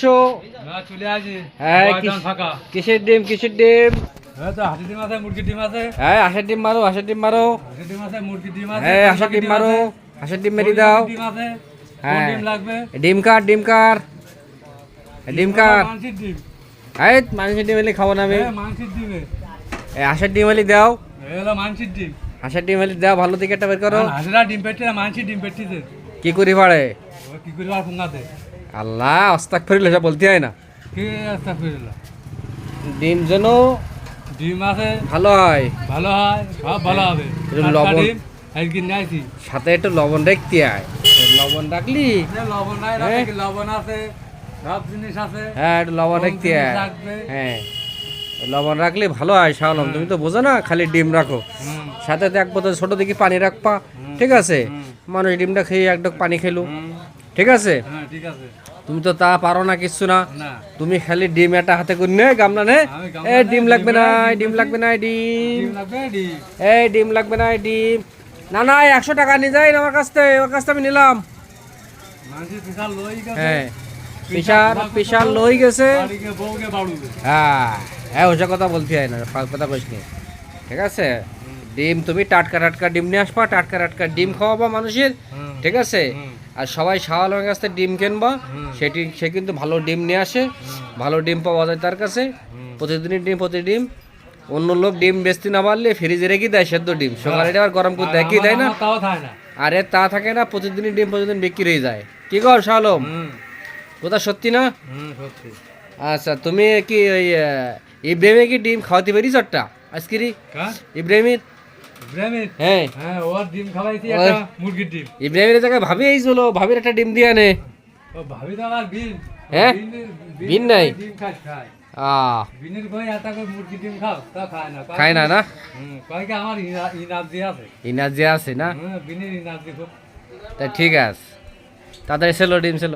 আসো। না চলে আসি হ্যাঁ, ময়দান ফাঁকা। কিসের ডিম কিসের ডিম? হ্যাঁ তো হাঁসের ডিম আছে, মুরগির ডিম আছে। হ্যাঁ, হাঁসের ডিম মারো, হাঁসের ডিম মারো। হাঁসের ডিম আছে, মুরগির ডিম আছে। হ্যাঁ, হাঁসের ডিম মারো, হাঁসের ডিম মেরে মুরগির দাও। ডিম আছে। কোন হ্যাঁ, ডিম লাগবে? ডিম কার, ডিম কার, ডিম কার। মাংসের ডিম। এই মাংসের ডিম এলে খাবো না আমি। হ্যাঁ মাংসের ডিমে। এই হাঁসের ডিম এলে দাও, এলো মাংসের ডিম। হাঁসের ডিম এলে দাও, ভালো দিকে একটা বের করো। হাঁসেরা ডিম পেটে না মাংসের ডিম পেটছে। কি করি পারে? ও কি করে আর ফোঙ্গাতে? আল্লাহ আস্তাগফিরুল্লাহ, সব বলতে হয় না। কে আস্তাগফিরুল্লাহ। ডিম যেন ডিম আছে ভালো হয়, ভালো হয়, সব ভালো হবে। একটু টাটকা লবণ। ডিম একদিন নিয়েছি। সাথে একটু লবণ রাখতে হয়, লবণ রাখলি। লবণ নাই, হ্যাঁ। রাতে কি লবণ আছে, সব জিনিস আছে। হ্যাঁ, একটু লবণ কোন রাখতে জিনিস হয়। রাখবে? হ্যাঁ, লবণ রাখলে ভালো হয় শাওলম, তুমি তো বোঝো না, খালি ডিম রাখো। হুম, সাথে তো এক বোতল ছোট দেখি পানি রাখবা, ঠিক আছে? মানুষ ডিমটা খেয়ে এক ডোক পানি খেলো, হুম, ঠিক আছে? হ্যাঁ ঠিক আছে। তুমি তো তা পারো না, কিচ্ছু না। না তুমি খালি ডিম একটা হাতে করে নে, গামলা নে। আমি গামলা এ নে, ডিম লাগবে ডিম না, নাই, ডিম ডিম লাগবে না, ডিম। ডিম লাগবে ডিম। এই ডিম লাগবে না, ডিম। না না, 100 টাকা নিয়ে যাই আমার কাছ থেকে, ওর কাছ থেকে আমি নিলাম। মাঝে বিশাল লই গেছে। হ্যাঁ, পিসার লই গেছে। বাড়িকে বউকে বাড়ুবে। হ্যাঁ হ্যাঁ, ওসব কথা বলতে হয় না, ফালতু কথা কইস নি, ঠিক আছে? ডিম তুমি টাটকা টাটকা ডিম নিয়ে আসবা, টাটকা টাটকা ডিম খাওয়াবা মানুষের, হুম, ঠিক আছে? হুম, আর সবাই শাওয়ালের কাছ থেকে ডিম কিনবা, হুম। সে কিন্তু ভালো ডিম নিয়ে আসে, ভালো ডিম পাওয়া যায় তার কাছে। প্রতিদিনই ডিম, প্রতিদিন। অন্য লোক ডিম বেচতে না পারলে ফ্রিজে রেখে দেয় সেদ্ধ ডিম, সকালে আবার গরম করে দেয়, কি দেয় না? আমার তাও থাকে না। আরে তা থাকে না, প্রতিদিনই ডিম প্রতিদিন বিক্রি হয়ে যায়। কি কর শালম, হুম, কথা সত্যি না? সত্যি। আচ্ছা, তুমি কি ওই ইব্রাহিমে কি ডিম খাওয়াতে পারিস একটা আজকে? কার? ইব্রাহিমের? ইব্রাহিমের? হ্যাঁ, হ্যাঁ ওর ডিম খাওয়াইছি, ওই। একটা মুরগির ডিম। ইব্রাহিমের জায়গায় ভাবি আইছিল, ভাবির একটা ডিম দিয়ে আনে। ও ভাবি তো আমার বিন। হ্যাঁ? বিন নাই? ডিম খায়। আহ, বিনের কই একটা করে মুরগির ডিম খাও, তা খায় না। খায় না না? কয় কি আমার ইনার্জি আছে। ইনার্জি আছে না? বিনের ইনার্জি খুব। তা ঠিক আছে, তাড়াতাড়ি ছিল ডিম ছিল।